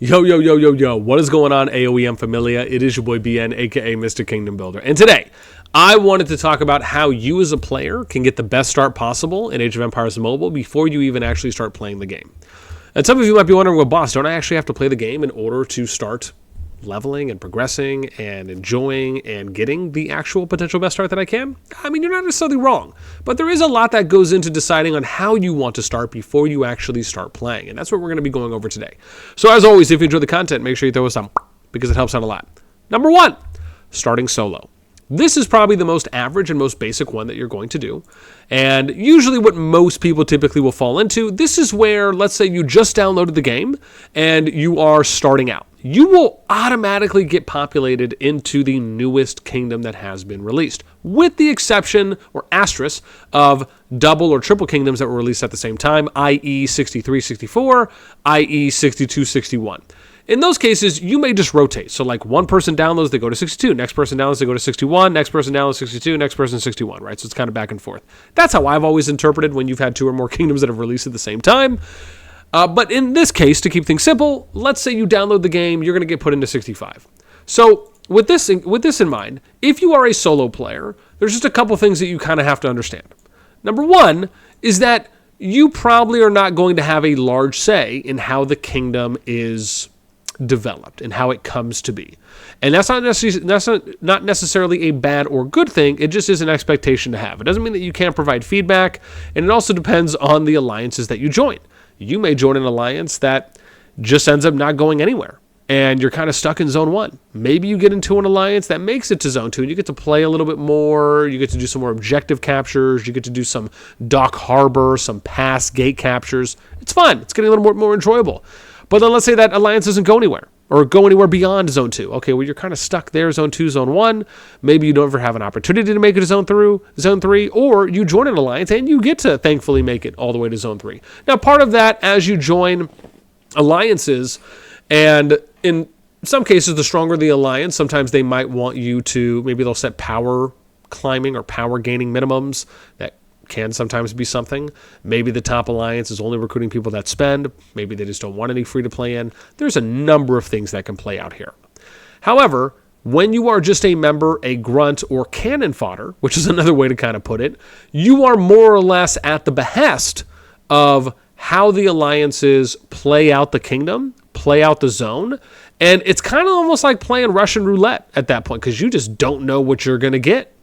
Yo, yo, yo, yo, yo. What is going on, AoEM Familia? It is your boy BN, aka Mr. Kingdom Builder. And today, I wanted to talk about how you as a player can get the best start possible in Age of Empires Mobile before you even actually start playing the game. And some of you might be wondering, well, boss, don't I actually have to play the game in order to start leveling and progressing and enjoying and getting the actual potential best start that I can? I mean, you're not necessarily wrong, but there is a lot that goes into deciding on how you want to start before you actually start playing, and that's what we're going to be going over today. So as always, if you enjoy the content, make sure you throw us some because it helps out a lot. Number one, starting solo. This is probably the most average and most basic one that you're going to do. And usually what most people typically will fall into, this is where, let's say you just downloaded the game and you are starting out. You will automatically get populated into the newest kingdom that has been released, with the exception or asterisk of double or triple kingdoms that were released at the same time, i.e. 63-64, i.e. 62-61. In those cases, you may just rotate. So like one person downloads, they go to 62. Next person downloads, they go to 61. Next person downloads 62. Next person 61, right? So it's kind of back and forth. That's how I've always interpreted when you've had two or more kingdoms that have released at the same time. But in this case, to keep things simple, let's say you download the game, you're going to get put into 65. So with this in mind, if you are a solo player, there's just a couple things that you kind of have to understand. Number one is that you probably are not going to have a large say in how the kingdom is developed and how it comes to be. And that's not necessarily a bad or good thing. It just is an expectation to have. It doesn't mean that you can't provide feedback, and it also depends on the alliances that you join. You may join an alliance that just ends up not going anywhere, and you're kind of stuck in Zone 1. Maybe you get into an alliance that makes it to Zone 2, and you get to play a little bit more, you get to do some more objective captures, you get to do some dock harbor, some pass gate captures. It's fun. It's getting a little more enjoyable. But then let's say that alliance doesn't go anywhere or go anywhere beyond Zone 2. Okay, well, you're kind of stuck there, Zone 2, Zone 1. Maybe you don't ever have an opportunity to make it to Zone 3, or you join an alliance and you get to thankfully make it all the way to Zone 3. Now, part of that, as you join alliances, and in some cases, the stronger the alliance, sometimes they might want you to, maybe they'll set power climbing or power gaining minimums that can sometimes be something. Maybe the top alliance is only recruiting people that spend. Maybe they just don't want any free to play in. There's a number of things that can play out here. However, when you are just a member, a grunt, or cannon fodder, which is another way to kind of put it, you are more or less at the behest of how the alliances play out the kingdom, play out the zone, and it's kind of almost like playing Russian roulette at that point because you just don't know what you're going to get.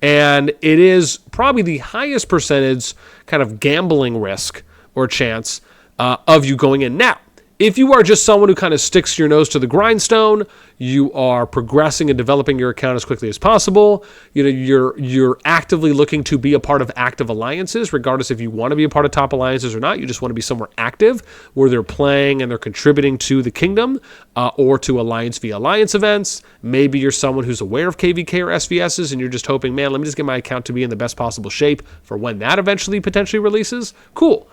And it is probably the highest percentage kind of gambling risk or chance of you going in. Now, if you are just someone who kind of sticks your nose to the grindstone, you are progressing and developing your account as quickly as possible. You know, you're actively looking to be a part of active alliances, regardless if you want to be a part of top alliances or not. You just want to be somewhere active where they're playing and they're contributing to the kingdom or to alliance via alliance events. Maybe you're someone who's aware of KVK or SVSs and you're just hoping, man, let me just get my account to be in the best possible shape for when that eventually potentially releases. Cool.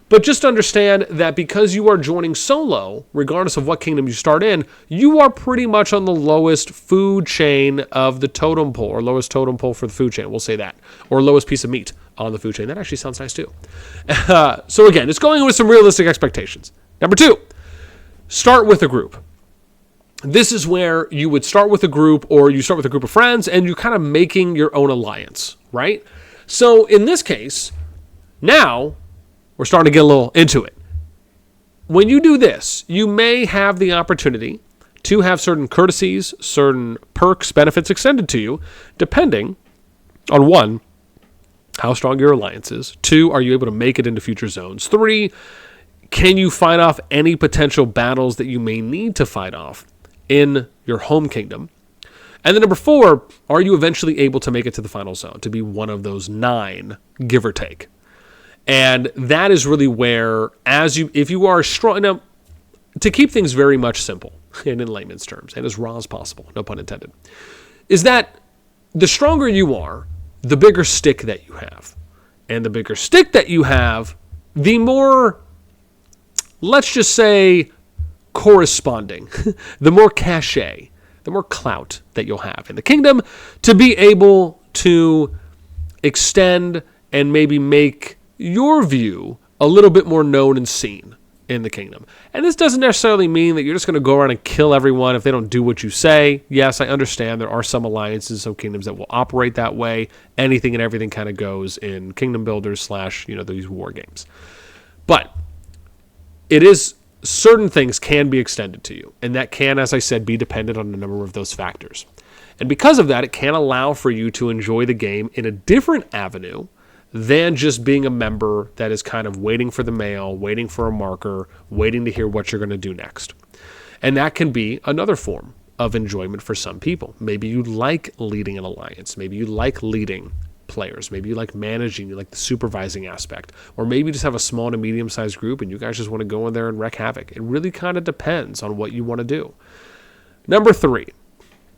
But just understand that because you are joining solo, regardless of what kingdom you start in, you are pretty much on the lowest food chain of the totem pole, or lowest totem pole for the food chain, we'll say that, or lowest piece of meat on the food chain. That actually sounds nice too. So again, it's going with some realistic expectations. Number two, start with a group. This is where you would start with a group, or you start with a group of friends, and you're kind of making your own alliance, right? So in this case, now we're starting to get a little into it. When you do this, you may have the opportunity to have certain courtesies, certain perks, benefits extended to you, depending on one, how strong your alliance is. Two, are you able to make it into future zones? Three, can you fight off any potential battles that you may need to fight off in your home kingdom? And then number four, are you eventually able to make it to the final zone, to be one of those 9, give or take? And that is really where, if you are strong, now, to keep things very much simple and in layman's terms, and as raw as possible, no pun intended, is that the stronger you are, the bigger stick that you have. And the bigger stick that you have, the more, let's just say, corresponding, the more cachet, the more clout that you'll have in the kingdom to be able to extend and maybe make your view a little bit more known and seen in the kingdom. And this doesn't necessarily mean that you're just going to go around and kill everyone if they don't do what you say. Yes, I understand there are some alliances, some kingdoms that will operate that way. Anything and everything kind of goes in kingdom builders / these war games. But it is, certain things can be extended to you. And that can, as I said, be dependent on a number of those factors. And because of that, it can allow for you to enjoy the game in a different avenue than just being a member that is kind of waiting for the mail, waiting for a marker, waiting to hear what you're going to do next. And that can be another form of enjoyment for some people. Maybe you like leading an alliance. Maybe you like leading players. Maybe you like managing, you like the supervising aspect. Or maybe you just have a small to medium-sized group and you guys just want to go in there and wreak havoc. It really kind of depends on what you want to do. Number 3.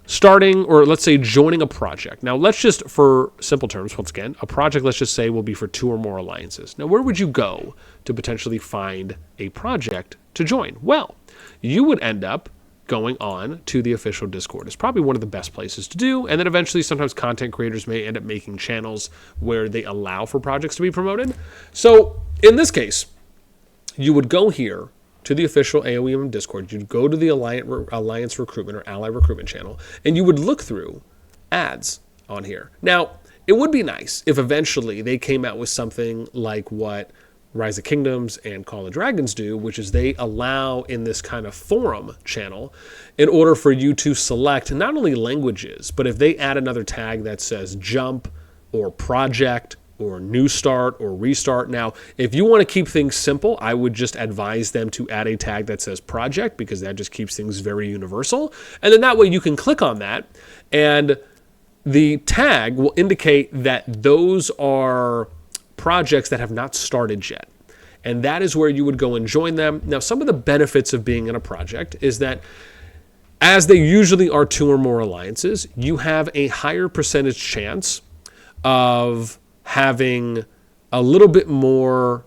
Starting, or let's say joining a project. Now, let's just, for simple terms, once again, a project, let's just say, will be for 2 or more alliances. Now, where would you go to potentially find a project to join? Well, you would end up going on to the official Discord. It's probably one of the best places to do, and then eventually sometimes content creators may end up making channels where they allow for projects to be promoted. So, in this case, you would go here to the official AoEM Discord. You'd go to the Alliance Recruitment or Ally Recruitment channel, and you would look through ads on here. Now, it would be nice if eventually they came out with something like what Rise of Kingdoms and Call of Dragons do, which is they allow in this kind of forum channel in order for you to select not only languages, but if they add another tag that says jump or project or new start or restart. Now, if you want to keep things simple, I would just advise them to add a tag that says project, because that just keeps things very universal. And then that way you can click on that and the tag will indicate that those are projects that have not started yet. And that is where you would go and join them. Now, some of the benefits of being in a project is that as they usually are 2 or more alliances, you have a higher percentage chance of having a little bit more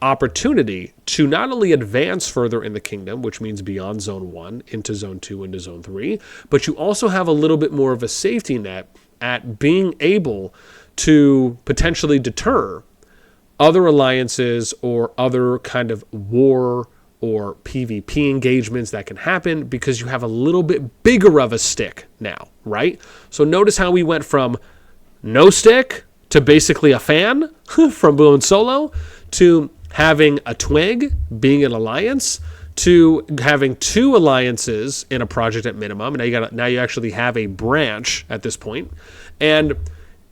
opportunity to not only advance further in the kingdom, which means beyond Zone 1 into Zone 2 into Zone 3, but you also have a little bit more of a safety net at being able to potentially deter other alliances or other kind of war or PvP engagements that can happen, because you have a little bit bigger of a stick now, right? So notice how we went from no stick to basically a fan from Blue and Solo, to having a twig, being an alliance, to having 2 alliances in a project at minimum. And now you actually have a branch at this point. And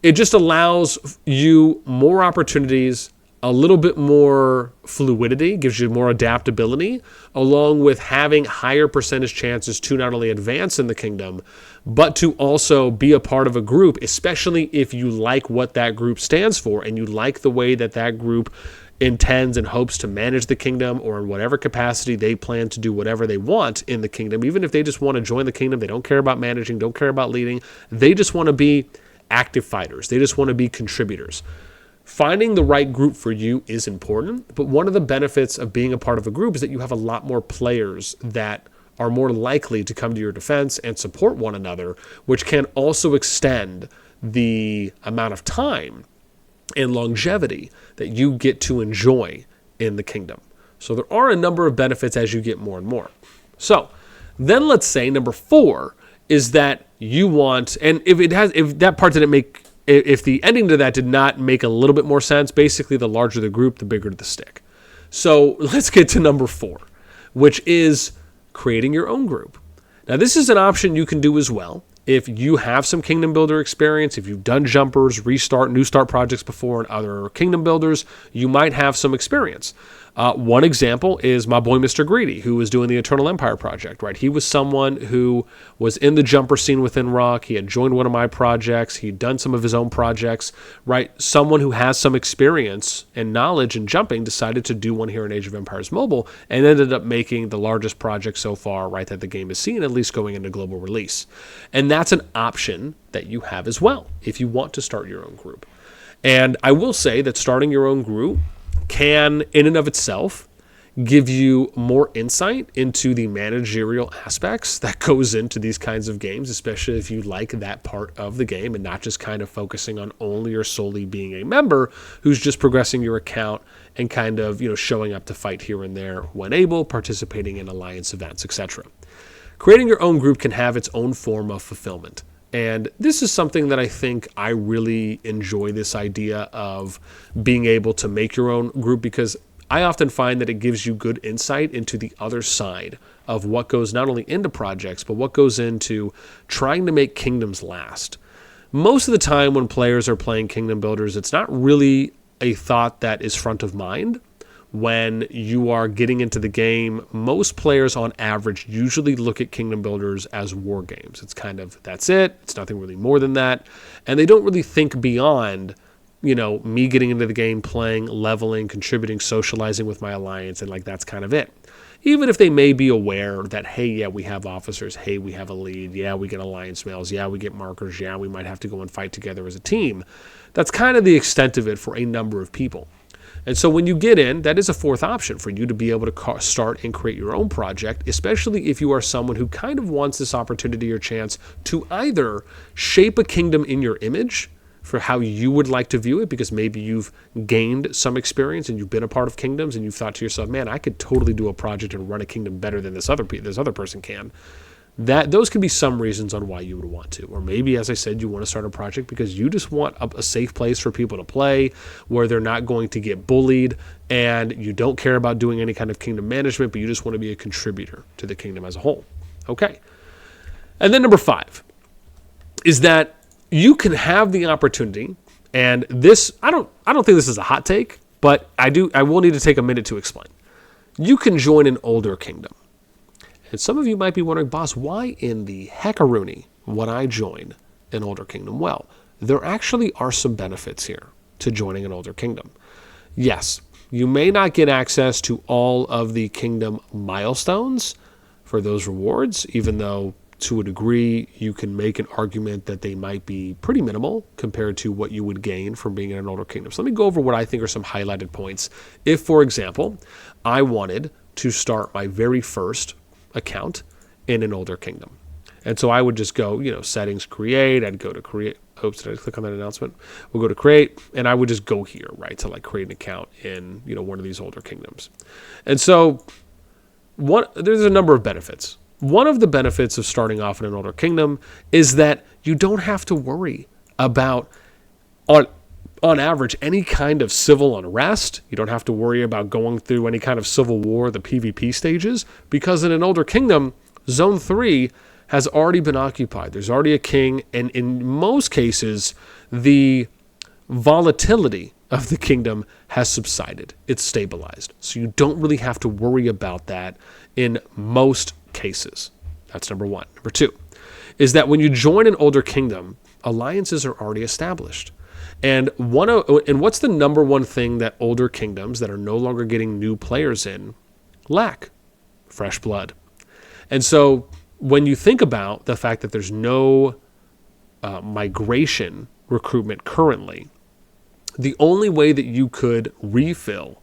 it just allows you more opportunities, a little bit more fluidity, gives you more adaptability, along with having higher percentage chances to not only advance in the kingdom, but to also be a part of a group, especially if you like what that group stands for and you like the way that that group intends and hopes to manage the kingdom, or in whatever capacity they plan to do whatever they want in the kingdom. Even if they just want to join the kingdom, they don't care about managing, don't care about leading, they just want to be active fighters. They just want to be contributors. Finding the right group for you is important, but one of the benefits of being a part of a group is that you have a lot more players that are more likely to come to your defense and support one another, which can also extend the amount of time and longevity that you get to enjoy in the kingdom. So there are a number of benefits as you get more and more. So then let's say number 4 is that you want, and if that part didn't make, if the ending to that did not make a little bit more sense, basically the larger the group, the bigger the stick. So let's get to number 4, which is creating your own group. Now, this is an option you can do as well. If you have some kingdom builder experience, if you've done jumpers, restart, new start projects before, and other kingdom builders, you might have some experience. One example is my boy Mr. Greedy, who was doing the Eternal Empire project, right? He was someone who was in the jumper scene within Rock. He had joined one of my projects. He'd done some of his own projects, right? Someone who has some experience and knowledge in jumping decided to do one here in Age of Empires Mobile and ended up making the largest project so far, right, that the game has seen, at least going into global release. And that's an option that you have as well if you want to start your own group. And I will say that starting your own group can, in and of itself, give you more insight into the managerial aspects that goes into these kinds of games, especially if you like that part of the game and not just kind of focusing on only or solely being a member who's just progressing your account and kind of, showing up to fight here and there when able, participating in alliance events, etc. Creating your own group can have its own form of fulfillment. And this is something that I think I really enjoy, this idea of being able to make your own group, because I often find that it gives you good insight into the other side of what goes not only into projects, but what goes into trying to make kingdoms last. Most of the time when players are playing kingdom builders, it's not really a thought that is front of mind. When you are getting into the game, most players on average usually look at kingdom builders as war games. It's kind of, that's it. It's nothing really more than that. And they don't really think beyond, me getting into the game, playing, leveling, contributing, socializing with my alliance, and that's kind of it. Even if they may be aware that, hey, yeah, we have officers, hey, we have a lead, yeah, we get alliance mails, yeah, we get markers, yeah, we might have to go and fight together as a team. That's kind of the extent of it for a number of people. And so when you get in, that is a fourth option for you to be able to start and create your own project, especially if you are someone who kind of wants this opportunity or chance to either shape a kingdom in your image for how you would like to view it, because maybe you've gained some experience and you've been a part of kingdoms and you've thought to yourself, man, I could totally do a project and run a kingdom better than this other person can. Those can be some reasons on why you would want to. Or maybe, as I said, you want to start a project because you just want a safe place for people to play where they're not going to get bullied, and you don't care about doing any kind of kingdom management, but you just want to be a contributor to the kingdom as a whole. Okay. And then number 5 is that you can have the opportunity, and this, I don't think this is a hot take, but I will need to take a minute to explain. You can join an older kingdom. And some of you might be wondering, boss, why in the heckaroonie would I join an older kingdom? Well, there actually are some benefits here to joining an older kingdom. Yes, you may not get access to all of the kingdom milestones for those rewards, even though to a degree you can make an argument that they might be pretty minimal compared to what you would gain from being in an older kingdom. So let me go over what I think are some highlighted points. If, for example, I wanted to start my very first account in an older kingdom. And so I would just go, settings, create. I'd go to create. Oops, did I click on that announcement? We'll go to create, and I would just go here, right, to create an account in, one of these older kingdoms. And so there's a number of benefits. One of the benefits of starting off in an older kingdom is that you don't have to worry about, on average, any kind of civil unrest. You don't have to worry about going through any kind of civil war, the PvP stages, because in an older kingdom, Zone 3 has already been occupied. There's already a king, and in most cases, the volatility of the kingdom has subsided. It's stabilized. So you don't really have to worry about that in most cases. That's number 1. Number 2 is that when you join an older kingdom, alliances are already established. And what's the number one thing that older kingdoms that are no longer getting new players in lack? Fresh blood. And so when you think about the fact that there's no migration recruitment currently, the only way that you could refill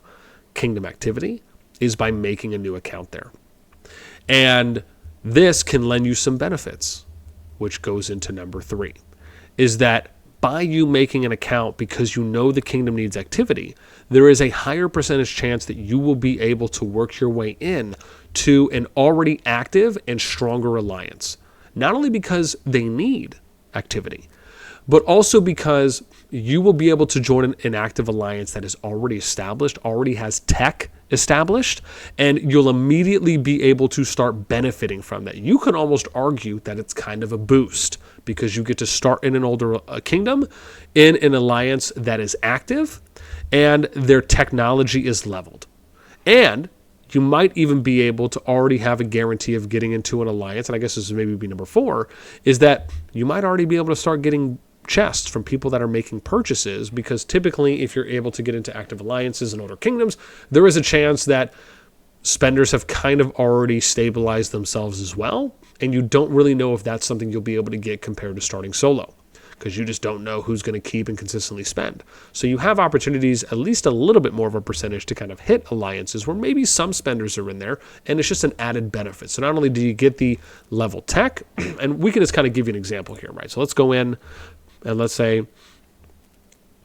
kingdom activity is by making a new account there. And this can lend you some benefits, which goes into number 3, is that by you making an account because you know the kingdom needs activity, there is a higher percentage chance that you will be able to work your way in to an already active and stronger alliance. Not only because they need activity, but also because you will be able to join an active alliance that is already established, already has tech established, and you'll immediately be able to start benefiting from that. You can almost argue that it's kind of a boost because you get to start in an older kingdom in an alliance that is active and their technology is leveled. And you might even be able to already have a guarantee of getting into an alliance, and I guess this would maybe be number 4, is that you might already be able to start getting chests from people that are making purchases, because typically if you're able to get into active alliances in older kingdoms, there is a chance that spenders have kind of already stabilized themselves as well, and you don't really know if that's something you'll be able to get compared to starting solo. because you just don't know who's going to keep and consistently spend. So you have opportunities, at least a little bit more of a percentage, to kind of hit alliances where maybe some spenders are in there, and it's just an added benefit. So not only do you get the level tech, and we can just kind of give you an example here, right? So let's go in, and let's say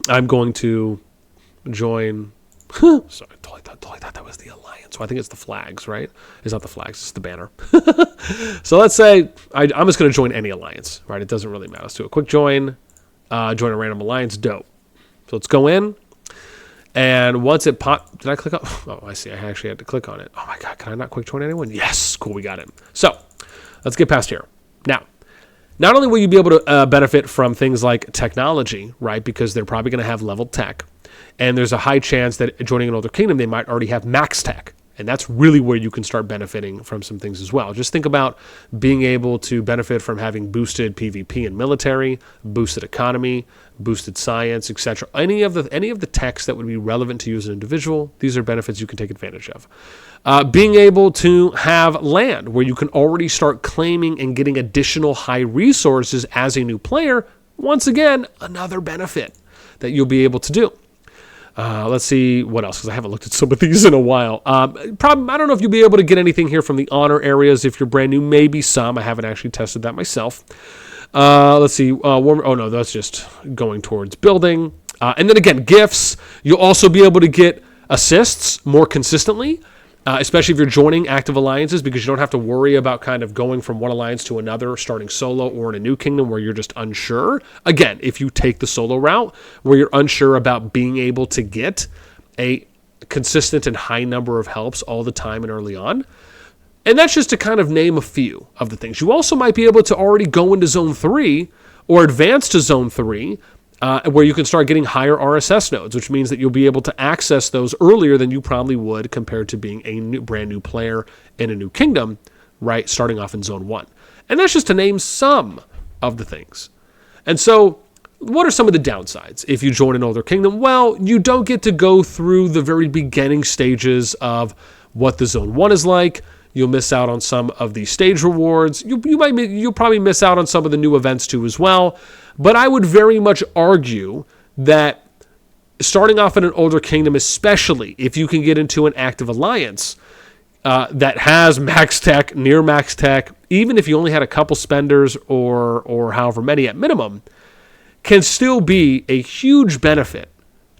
I'm going to join... Sorry, totally thought that was the alliance. So I think it's the flags, right? It's not the flags, it's the banner. So let's say I'm just going to join any alliance, right? It doesn't really matter. Let's do a quick join. Join a random alliance. Dope. So let's go in. And once it popped... Did I click on... Oh, I see. I actually had to click on it. Oh my God, can I not quick join anyone? Yes. Cool, we got it. So let's get past here. Now, not only will you be able to benefit from things like technology, right? Because they're probably going to have level tech. And there's a high chance that joining an older kingdom, they might already have max tech. And that's really where you can start benefiting from some things as well. Just think about being able to benefit from having boosted PvP and military, boosted economy, boosted science, etc. Any of the techs that would be relevant to you as an individual, these are benefits you can take advantage of. Being able to have land where you can already start claiming and getting additional high resources as a new player, once again, another benefit that you'll be able to do. Let's see what else, because I haven't looked at some of these in a while. I don't know if you'll be able to get anything here from the honor areas if you're brand new. Maybe some. I haven't actually tested that myself. Let's see. Oh, no, that's just going towards building. And then again, gifts. You'll also be able to get assists more consistently, especially if you're joining active alliances, because you don't have to worry about kind of going from one alliance to another, starting solo or in a new kingdom where you're just unsure. Again, if you take the solo route where you're unsure about being able to get a consistent and high number of helps all the time and early on. And that's just to kind of name a few of the things. You also might be able to already go into Zone 3 or advance to Zone 3, where you can start getting higher RSS nodes, which means that you'll be able to access those earlier than you probably would compared to being a brand new player in a new kingdom, right, starting off in Zone 1. And that's just to name some of the things. And so what are some of the downsides if you join an older kingdom? Well, you don't get to go through the very beginning stages of what the Zone 1 is like. You'll miss out on some of the stage rewards. You'll probably miss out on some of the new events too as well. But I would very much argue that starting off in an older kingdom, especially if you can get into an active alliance that has max tech, near max tech, even if you only had a couple spenders or however many at minimum, can still be a huge benefit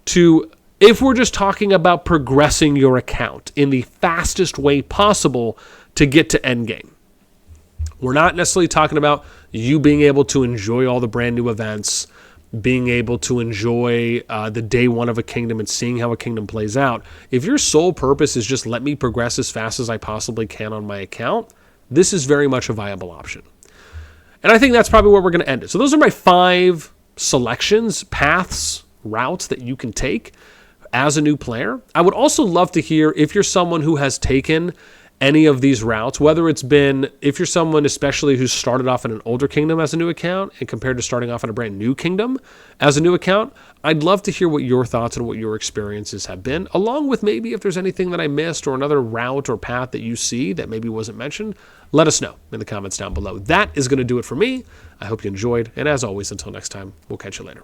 to, if we're just talking about progressing your account in the fastest way possible to get to endgame. We're not necessarily talking about you being able to enjoy all the brand new events, being able to enjoy the day one of a kingdom and seeing how a kingdom plays out. If your sole purpose is just let me progress as fast as I possibly can on my account, this is very much a viable option. And I think that's probably where we're going to end it. So those are my 5 selections, paths, routes that you can take as a new player. I would also love to hear if you're someone who has taken any of these routes, whether it's been, if you're someone especially who started off in an older kingdom as a new account and compared to starting off in a brand new kingdom as a new account, I'd love to hear what your thoughts and what your experiences have been, along with maybe if there's anything that I missed or another route or path that you see that maybe wasn't mentioned. Let us know in the comments down below. That is going to do it for me. I hope you enjoyed, and as always, until next time, we'll catch you later.